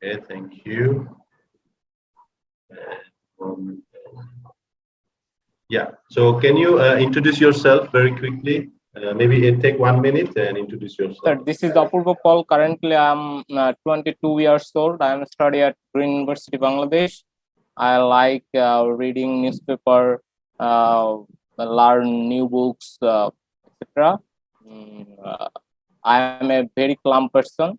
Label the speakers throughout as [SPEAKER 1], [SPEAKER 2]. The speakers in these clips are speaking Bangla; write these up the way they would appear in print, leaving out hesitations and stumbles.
[SPEAKER 1] Okay, thank you. Yeah, so can you introduce yourself very quickly? Maybe it take 1 minute and introduce yourself.
[SPEAKER 2] Sir, this is Apurva Paul. Currently, I'm 22 years old. I am studying at Green University, Bangladesh. I like reading newspaper, learn new books, etc. I am a very calm person.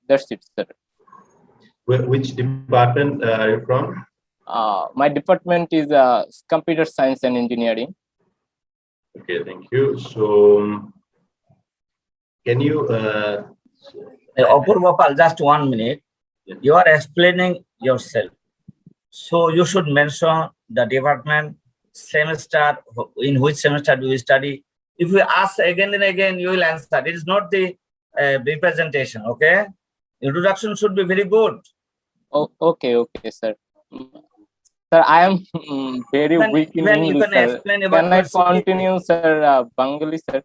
[SPEAKER 2] That's it, sir.
[SPEAKER 1] Which department are you from?
[SPEAKER 2] My department is computer science and engineering.
[SPEAKER 1] Okay, thank you. So, can you?
[SPEAKER 3] Apurva Pal, just 1 minute.
[SPEAKER 1] Yeah.
[SPEAKER 3] You are explaining yourself. So you should mention the department, semester, in which semester do you study. If you ask again and again, you will answer. It is not the representation, okay? Introduction should be very good.
[SPEAKER 2] Oh, okay, sir. Sir, I am very weak in English, sir. Can I continue, sir, Bengali, sir?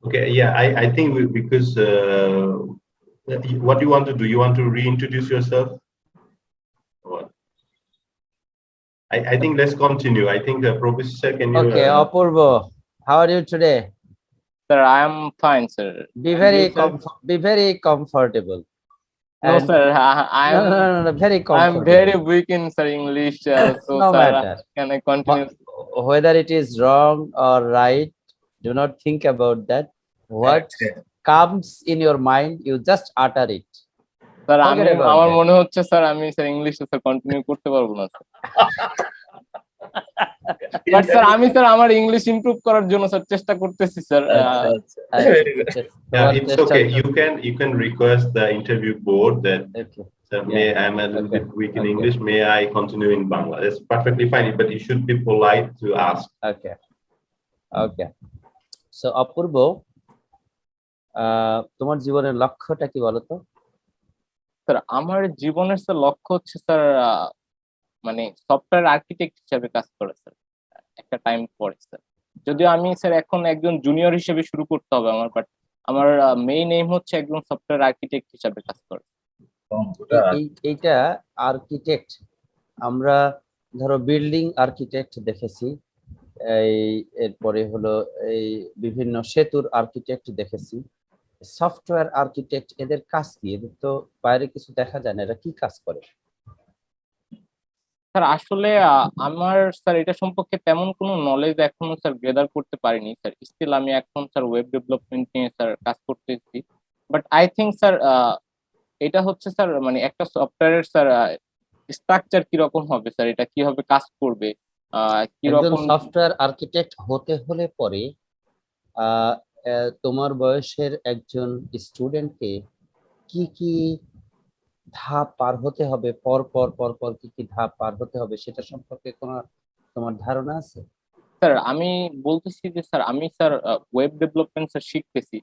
[SPEAKER 1] Okay, yeah, I think because what you want to do, you want to reintroduce yourself? What? I think let's continue. I think the professor, can you?
[SPEAKER 4] Okay, Apurva, how are you today?
[SPEAKER 2] Sir, I am fine, sir.
[SPEAKER 4] Be very comfortable.
[SPEAKER 2] No, sir, I am
[SPEAKER 4] no, very comfortable.
[SPEAKER 2] I'm very weak in sir English. So,
[SPEAKER 4] no
[SPEAKER 2] sir,
[SPEAKER 4] matter.
[SPEAKER 2] Can I continue?
[SPEAKER 4] Whether it is wrong or right, do not think about that. What comes in your mind, you just utter it.
[SPEAKER 2] Sir, আমার মনে হচ্ছে স্যার আমি স্যার ইংলিশে স্যার কন্টিনিউ করতে পারবো না স্যার। বাট স্যার আমি স্যার আমার ইংলিশ ইমপ্রুভ করার জন্য স্যার চেষ্টা করতেছি sir.
[SPEAKER 1] Yeah, it's okay. You can request the interview board that sir, I'm a little bit weak in English. May I continue in Bangla? That's perfectly fine, but you should be polite to ask.
[SPEAKER 4] Okay. So অপূর্ব, তোমার জীবনের লক্ষ্যটা কি বলো তো?
[SPEAKER 2] স্যার আমার জীবনের স্যার লক্ষ্য হচ্ছে স্যার মানে সফটওয়্যার আর্কিটেক্ট হিসেবে কাজ করা স্যার একটা টাইম পরে স্যার। যদিও আমি স্যার এখন একজন জুনিয়র হিসেবে শুরু করতে হবে আমার, বাট আমার মেইন এইম হচ্ছে একজন সফটওয়্যার আর্কিটেক্ট হিসেবে কাজ করা।
[SPEAKER 4] এইটা আর্কিটেক্ট, আমরা ধরো বিল্ডিং আর্কিটেক্ট দেখেছি, এরপরে হলো এই বিভিন্ন সেতুর আর্কিটেক্ট দেখেছি। সফটওয়্যার আর্কিটেক্ট এদের কাজ কি? এদের তো বাইরে কিছু দেখা যায় না, এরা কি কাজ করে?
[SPEAKER 2] স্যার আসলে আমার স্যার এটা সম্পর্কে তেমন কোনো নলেজ এখনো স্যার গেদার করতে পারিনি স্যার। স্টিল আমি এখন স্যার ওয়েব ডেভেলপমেন্ট নিয়ে স্যার কাজ করতেছি। বাট আই থিঙ্ক স্যার এটা হচ্ছে স্যার মানে একটা সফটওয়্যারের স্যার স্ট্রাকচার কিরকম হবে স্যার, এটা কিভাবে কাজ করবে,
[SPEAKER 4] কিরকম সফটওয়্যার আর্কিটেক্ট হতে হলে পরে তোমার বয়সের একজন স্টুডেন্টকে কি কি ধাপ পার হতে হবে, পর পর কি কি ধাপ পার হতে হবে, সেটা সম্পর্কে কোনো তোমার ধারণা আছে?
[SPEAKER 2] স্যার আমি বলতেছি যে স্যার আমি স্যার ওয়েব ডেভেলপমেন্ট স্যার শিখতেছি।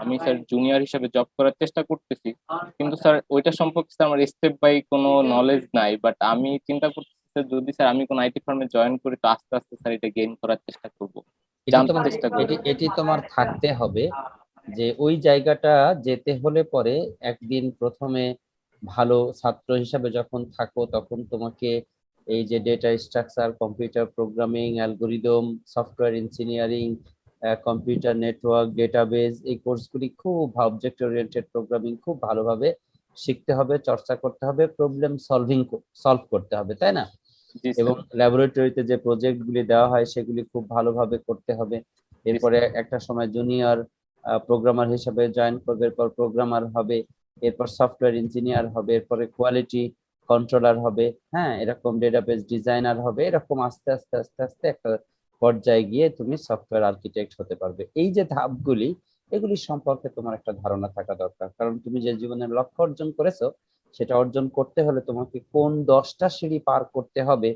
[SPEAKER 2] আমি স্যার জুনিয়র হিসেবে জব করার চেষ্টা করতেছি, কিন্তু স্যার ওইটা সম্পর্কে স্যার আমার স্টেপ বাই কোনো নলেজ নাই। বাট আমি চিন্তা করতেছি যদি স্যার আমি কোনো আইটি ফার্মে জয়েন করি তো আস্তে আস্তে স্যার এটা গেইন করার চেষ্টা করবো, জানতে চেষ্টা করব।
[SPEAKER 4] এটি তোমার থাকতে হবে যে ওই জায়গাটা যেতে হলে পরে একদিন প্রথমে ভালো ছাত্র হিসাবে যখন থাকো তখন তোমাকে এই যে data structure, computer programming, algorithm, software engineering, computer network, database, এই কোর্সগুলি খুব অবজেক্ট ওরিয়েন্টেড প্রোগ্রামিং খুব ভালোভাবে শিখতে হবে, চর্চা করতে হবে, প্রবলেম সলভ করতে হবে, তাই না? এবং ল্যাবরেটরিতে যে প্রজেক্টগুলি দেওয়া হয় সেগুলি খুব ভালোভাবে করতে হবে। এরপরে একটা সময় জুনিয়র প্রোগ্রামার হিসেবে জয়েন করবে, এরপর প্রোগ্রামার হবে, এরপর সফটওয়্যার ইঞ্জিনিয়ার হবে, এরপরে কোয়ালিটি কন্ট্রোলার হবে, হ্যাঁ, এরকম ডেটাবেস ডিজাইনার হবে। এরকম আস্তে আস্তে আস্তে আস্তে একটা পর্যায়ে গিয়ে তুমি সফটওয়্যার আর্কিটেক্ট হতে পারবে। এই যে ধাপগুলি, এগুলি সম্পর্কে তোমার একটা ধারণা থাকা দরকার, কারণ তুমি যে জীবনের লক্ষ্য অর্জন করেছো সেটা অর্জন করতে হলে তোমাকে কোন 10টা সিঁড়ি পার করতে হবে,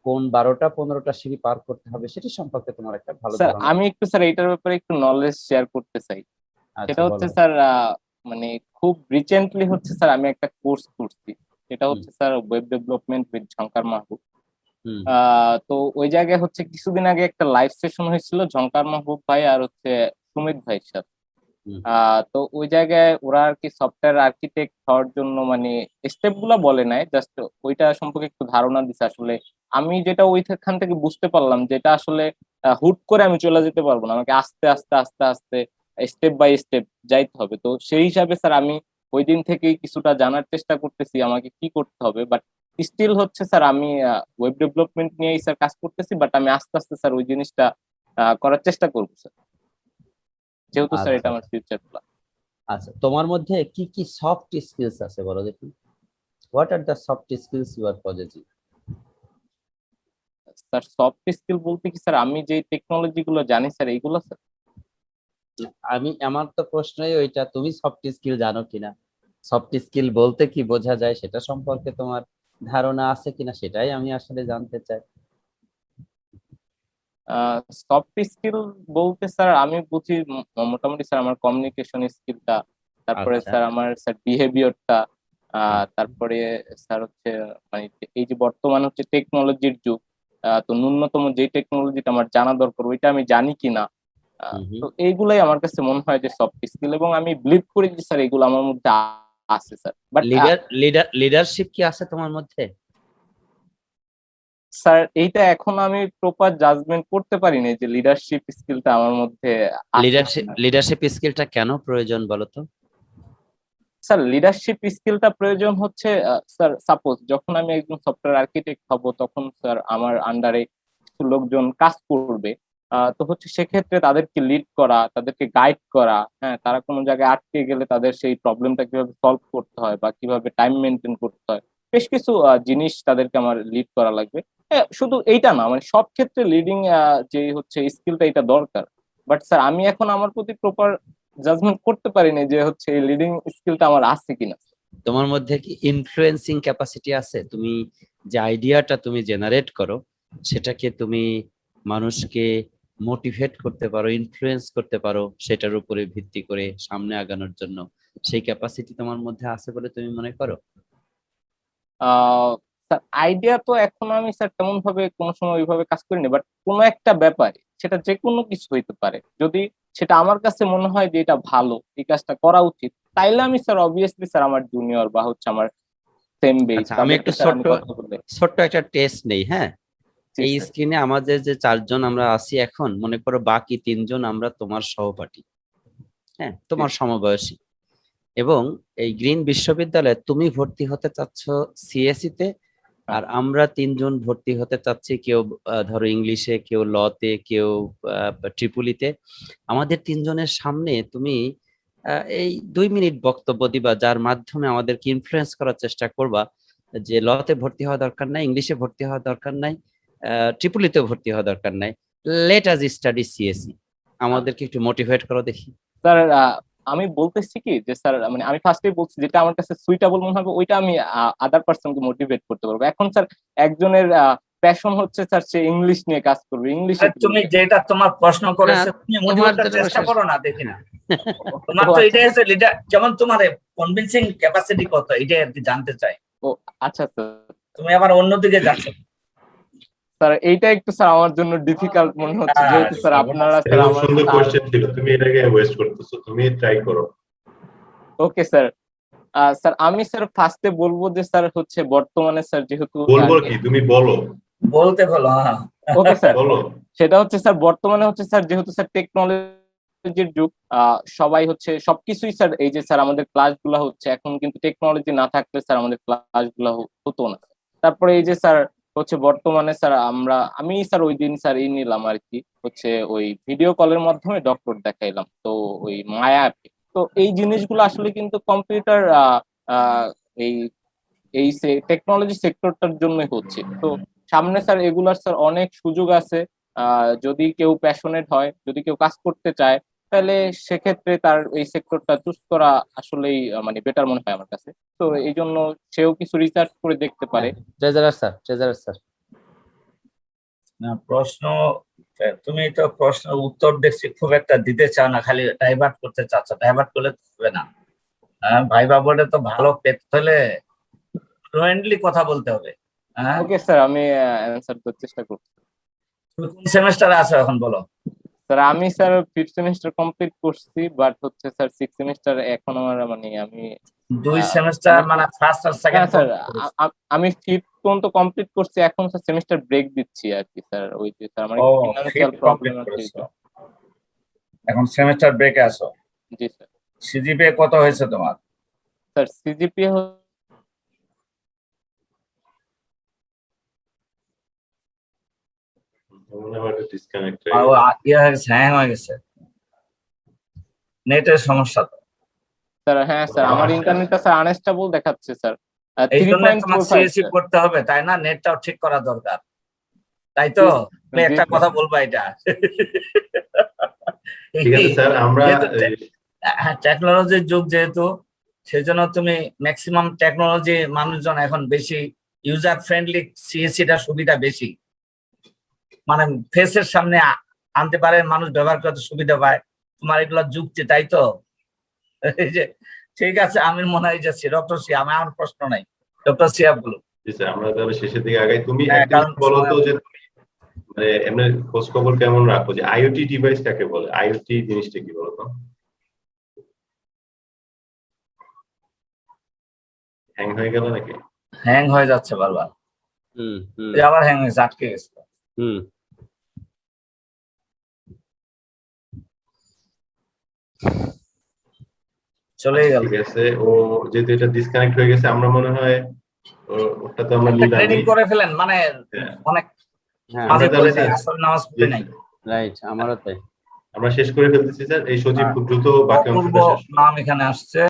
[SPEAKER 4] কোন 12টা 15টা সিঁড়ি পার করতে হবে, সেটি সম্পর্কে তোমার একটা ভালো ধারণা।
[SPEAKER 2] আমি একটু স্যার এইটার ব্যাপারে একটু নলেজ শেয়ার করতে চাই। সেটা হচ্ছে স্যার মানে খুব রিসেন্টলি হচ্ছে স্যার আমি একটা কোর্স করছি, সেটা হচ্ছে স্যার ওয়েব ডেভেলপমেন্ট উইথ ঝঙ্কার মাহবুব। তো ওই জায়গায় হচ্ছে কিছুদিন আগে একটা লাইভ সেশন হয়েছিল ঝঙ্কার মাহবুব ভাই আর হচ্ছে সুমিত ভাইয়ের সাথে। তো ওই জায়গায় ওরা আর কি সফটওয়্যার আর্কিটেক্ট হওয়ার জন্য মানে স্টেপ গুলা বলে নাই, জাস্ট ওইটা সম্পর্কে একটু ধারণা দিছে। আসলে আমি যেটা ওইখান থেকে বুঝতে পারলাম যেটা আসলে হুট করে আমি চলে যেতে পারবো না, আমাকে আস্তে আস্তে আস্তে আস্তে স্টেপ বাই স্টেপ যাইতে হবে। তো সেই হিসাবে স্যার আমি ওই দিন থেকেই কিছুটা জানার চেষ্টা করতেছি আমাকে কি করতে হবে। বাট স্টিল হচ্ছে স্যার আমি ওয়েব ডেভেলপমেন্ট নিয়েই স্যার কাজ করতেছি, বাট আমি আস্তে আস্তে স্যার ওই জিনিসটা করার চেষ্টা করবো স্যার, যেহেতু স্যার এটা
[SPEAKER 4] আচ্ছা
[SPEAKER 2] আমার ফিউচার প্ল্যান।
[SPEAKER 4] আচ্ছা, তোমার মধ্যে কি কি সফট স্কিলস আছে বলো দেখি। What are the soft skills you are possessing?
[SPEAKER 2] Sir soft skill বলতে কি স্যার আমি যে টেকনোলজি গুলো জানি স্যার এইগুলো স্যার?
[SPEAKER 4] আমার তো প্রশ্নই ওইটা, তুমি সফট স্কিল জানো কিনা, সফট স্কিল বলতে কি বোঝা যায় সেটা সম্পর্কে তোমার ধারণা আছে কিনা সেটাই আমি আসলে জানতে চাই।
[SPEAKER 2] সফট স্কিল বলতে স্যার আমি বুঝি মোটামুটি স্যার আমার কমিউনিকেশন স্কিলটা, তারপরে
[SPEAKER 4] আচ্ছা
[SPEAKER 2] স্যার আমার স্যার বিহেভিয়ারটা, তারপরে স্যার হচ্ছে মানে এই যে বর্তমান হচ্ছে টেকনোলজির যুগ, তো ন্যূনতম যে টেকনোলজিটা আমার জানা দরকার ওইটা আমি জানি কিনা। তো এইগুলাই আমার কাছে মনে হয় যে সফট স্কিল, এবং আমি বিলিভ করি যে স্যার এগুলো আমার মধ্যে আছে স্যার। বাট
[SPEAKER 4] লিডারশিপ কি আছে তোমার মধ্যে?
[SPEAKER 2] স্যার এইটা এখন আমি প্রপার জাজমেন্ট করতে পারিনি যে লিডারশিপ স্কিলটা আমার মধ্যে আছে কিনা।
[SPEAKER 4] লিডারশিপ স্কিলটা কেন প্রয়োজন বলো তো?
[SPEAKER 2] স্যার লিডারশিপ স্কিলটা প্রয়োজন হচ্ছে স্যার সাপোজ যখন আমি একজন সফটওয়্যার আর্কিটেক্ট হব তখন স্যার আমার আন্ডারে কিছু লোকজন কাজ করবে। তো হচ্ছে সেক্ষেত্রে তাদেরকে লিড করা, তাদেরকে গাইড করা, হ্যাঁ তারা কোনো জায়গায় আটকে গেলে তাদের সেই প্রবলেমটা কিভাবে সলভ করতে হয় বা কিভাবে টাইম মেনটেন করতে হয়, বেশ কিছু জিনিস তাদেরকে আমার লিড করা লাগবে। শুধু এইটা না, মানে সব ক্ষেত্রে লিডিং যে হচ্ছে স্কিলটা এটা দরকার। বাট স্যার আমি এখন আমার প্রতি প্রপার জাজমেন্ট করতে পারিনি যে হচ্ছে এই লিডিং স্কিলটা আমার আছে কিনা।
[SPEAKER 4] তোমার মধ্যে কি ইনফ্লুয়েন্সিং ক্যাপাসিটি আছে? তুমি যে আইডিয়াটা তুমি জেনারেট করো সেটাকে তুমি মানুষকে মোটিভেট করতে পারো, ইনফ্লুয়েন্স করতে পারো সেটার উপরে ভিত্তি করে সামনে আগানোর জন্য, সেই ক্যাপাসিটি তোমার মধ্যে আছে বলে তুমি মনে করো?
[SPEAKER 2] স্যার আইডিয়া তো এখন আমি স্যার তেমন ভাবে কোনো সময় ওইভাবে কাজ করিনি, বাট কোনো একটা ব্যাপারে সেটা যে কোনো কিছু হইতে পারে, যদি সেটা আমার কাছে মনে হয় যে এটা ভালো, এই কাজটা করা উচিত, তাইলে আমি স্যার অবভিয়াসলি স্যার আমার জুনিয়র বা হচ্ছে আমার সেম বেজ
[SPEAKER 4] আচ্ছা, আমি
[SPEAKER 2] তাদেরকে
[SPEAKER 4] একটু
[SPEAKER 2] স্যার আমি কথা বলে।
[SPEAKER 4] ছোট্ট একটা টেস্ট নেই, হ্যাঁ?
[SPEAKER 2] জি
[SPEAKER 4] এই
[SPEAKER 2] স্যার।
[SPEAKER 4] স্ক্রিনে আমাদের যে 4 জন আমরা আছি এখন, মনে করো বাকি 3 জন আমরা তোমার সহপাঠী, হ্যাঁ,
[SPEAKER 2] জি
[SPEAKER 4] তোমার সমবয়সী, এবং এই গ্রিন বিশ্ববিদ্যালয়ে তুমি ভর্তি হতে চাচ্ছ সিএসসি তে,
[SPEAKER 2] হ্যাঁ।
[SPEAKER 4] আর আমরা 3 জন ভর্তি হতে চাচ্ছি, কেউ ধরো ইংলিশে, কেউ লতে, কেউ ট্রিপুলিতে। আমাদের 3 জনের সামনে তুমি এই 2 মিনিট বক্তব্য দিবা, যার মাধ্যমে আমাদেরকে ইনফ্লুয়েন্স করার চেষ্টা করবা যে লতে ভর্তি হওয়া দরকার নাই, ইংলিশে ভর্তি হওয়া দরকার নাই, ট্রিপুলিতেও ভর্তি হওয়া দরকার নাই, লেট আস স্টাডি সিএসসি। আমাদেরকে একটু মোটিভেট করো দেখি।
[SPEAKER 2] স্যার আমি বলতেছি কি যে স্যার মানে আমি ফার্স্টেই বলছি যেটা আমার কাছে সুইটেবল মনে হবে ওইটা আমি আদার পার্সনকে মোটিভেট করতে পারবো। এখন স্যার একজনের প্যাশন হচ্ছে স্যার সে ইংলিশ নিয়ে কাজ করবে, ইংলিশে
[SPEAKER 3] তুমি যেটা তোমার প্রশ্ন
[SPEAKER 4] না,
[SPEAKER 3] করেছে তুমি মোটিভেট
[SPEAKER 4] তোমার
[SPEAKER 3] করার চেষ্টা করো না, দেখি না তোমার
[SPEAKER 2] ও
[SPEAKER 3] তো
[SPEAKER 2] আচ্ছা।
[SPEAKER 3] এটাই আছে লিডার, যেমন তোমার কনভিন্সিং ক্যাপাসিটি কত এটাই আর কি জানতে চাই।
[SPEAKER 2] ও আচ্ছা স্যার।
[SPEAKER 3] তুমি আবার অন্যদিকে যাচ্ছ।
[SPEAKER 2] স্যার এইটা একটু স্যার আমার জন্য ডিফিকাল্ট মনে হচ্ছে, যেহেতু স্যার আপনারা স্যার
[SPEAKER 1] এটা
[SPEAKER 2] আমার
[SPEAKER 1] সুন্দর কোশ্চেন ছিল, তুমি এটাকে ওয়েস্ট করতেছো, তুমি ট্রাই করো।
[SPEAKER 2] Okay sir. স্যার আমি স্যার ফার্স্টে বলবো যে স্যার হচ্ছে বর্তমানে স্যার যেহেতু
[SPEAKER 1] বলবো কি, তুমি বলো,
[SPEAKER 3] বলতে বলো। হ্যাঁ
[SPEAKER 2] ওকে স্যার,
[SPEAKER 1] বলো।
[SPEAKER 2] সেটা হচ্ছে স্যার বর্তমানে হচ্ছে স্যার যেহেতু স্যার টেকনোলজির যুগ, সবাই হচ্ছে সবকিছুই স্যার এই যে স্যার আমাদের ক্লাসগুলো হচ্ছে এখন কিন্তু টেকনোলজি না থাকলে স্যার আমাদের ক্লাসগুলো হতো না। তারপরে এই যে স্যার হচ্ছে বর্তমানে স্যার আমি স্যার ওই দিন স্যার নিলাম আর কি হচ্ছে ওই ভিডিও কলের মাধ্যমে ডক্টর দেখাইলাম তো ওই মায়া অ্যাপে। তো এই জিনিসগুলো আসলে কিন্তু কম্পিউটার এই এই টেকনোলজি সেক্টরটার জন্য হচ্ছে। তো সামনে স্যার এগুলার স্যার অনেক সুযোগ আছে। যদি কেউ প্যাশনেট হয়, যদি কেউ কাজ করতে চায়, তাহলে সেক্ষেত্রে তার এই সেক্টরটা চুজ করা আসলেই মানে বেটার মনে হয় আমার কাছে। তো এই জন্য সেও কিছু রিসার্চ করে দেখতে পারে।
[SPEAKER 4] ট্রেজারার স্যার
[SPEAKER 3] না প্রশ্ন, তুমি তো প্রশ্ন উত্তর দেখছি খুব একটা দিতে চাও না, খালি ডাইভার্ট করতে চাচ্ছ। ডাইভার্ট করলে হবে না। হ্যাঁ, ভাইবা বোর্ডে তো ভালো পেতে হলে ফ্লুয়েন্টলি কথা বলতে হবে। হ্যাঁ,
[SPEAKER 2] ওকে স্যার, আমি অ্যান্সার দেওয়ার চেষ্টা করব।
[SPEAKER 3] তুমি কোন সেমেস্টারে আছো এখন বলো?
[SPEAKER 2] স্যার আমি স্যার 5th সেমিস্টার কমপ্লিট করছি, বাট হচ্ছে স্যার 6th সেমিস্টার এখন আমার মানে আমি
[SPEAKER 3] 2 সেমিস্টার মানে ফার্স্ট আর সেকেন্ড
[SPEAKER 2] স্যার আমি 5th পর্যন্ত কমপ্লিট করছি, এখন স্যার সেমিস্টার ব্রেক দিচ্ছি আর কি স্যার। ওই যে স্যার আমার ফিনান্সিয়াল প্রবলেম আছে।
[SPEAKER 3] এখন সেমিস্টার ব্রেকে আছো।
[SPEAKER 2] জি স্যার।
[SPEAKER 3] সিজিপিএ কত হয়েছে তোমার?
[SPEAKER 2] স্যার সিজিপিএ
[SPEAKER 3] হ্যাং হয়ে গেছে, নেটের সমস্যা তো
[SPEAKER 2] স্যার। হ্যাঁ স্যার, আমার ইন্টারনেটটা স্যার আনস্টেবল দেখাচ্ছে স্যার।
[SPEAKER 3] এই জন্য তোমার সিএসসি করতে হবে, তাই না? নেটটাও ঠিক করা দরকার, তাই তো? তুমি একটা কথা বলবা এটা।
[SPEAKER 1] ঠিক আছে স্যার, আমরা
[SPEAKER 3] টেকনোলজির যুগ যেহেতু, সেজন্য তুমি ম্যাক্সিমাম টেকনোলজি মানুষজন এখন বেশি ইউজার ফ্রেন্ডলি, সিএসসিটা সুবিধা বেশি, মানে ফেসের সামনে আনতে পারে মানুষ, ব্যবহার করতে সুবিধা পায়। তোমার এগুলো যুক্তি, তাই তো? ঠিক আছে, আমি মনে হয় যাচ্ছি। ডক্টর সিয়া, আমার প্রশ্ন নাই, ডক্টর সিয়া বলুন।
[SPEAKER 1] আমরা তাহলে শেষের দিকে আগাই। তুমি বলো তো যে মানে এমনি খোঁজ খবর কেমন রাখো যে আইওটি ডিভাইস কাকে বলে? আইওটি জিনিসটা কি বলো তো? হ্যাং হয়ে গেল নাকি?
[SPEAKER 3] হ্যাং হয়ে যাচ্ছে বারবার। আবার হ্যাং হয়েছে, আটকে গেছে। চলে গেল।
[SPEAKER 1] ঠিক আছে, ও যেহেতু এটা ডিসকানেক্ট হয়ে গেছে, আমরা মনে হয় ওটা তো আমরা নিলাম।
[SPEAKER 3] ট্রেনিং করে ফেলেন, মানে অনেক আগে করে দেই, আসল নামাজ পড়ে নাই।
[SPEAKER 4] রাইট, আমারও তাই।
[SPEAKER 1] আমরা শেষ করে ফেলতেছি স্যার। এই সজীব খুব দ্রুত বাকি অংশটা শেষ।
[SPEAKER 3] নাম এখানে আসছে।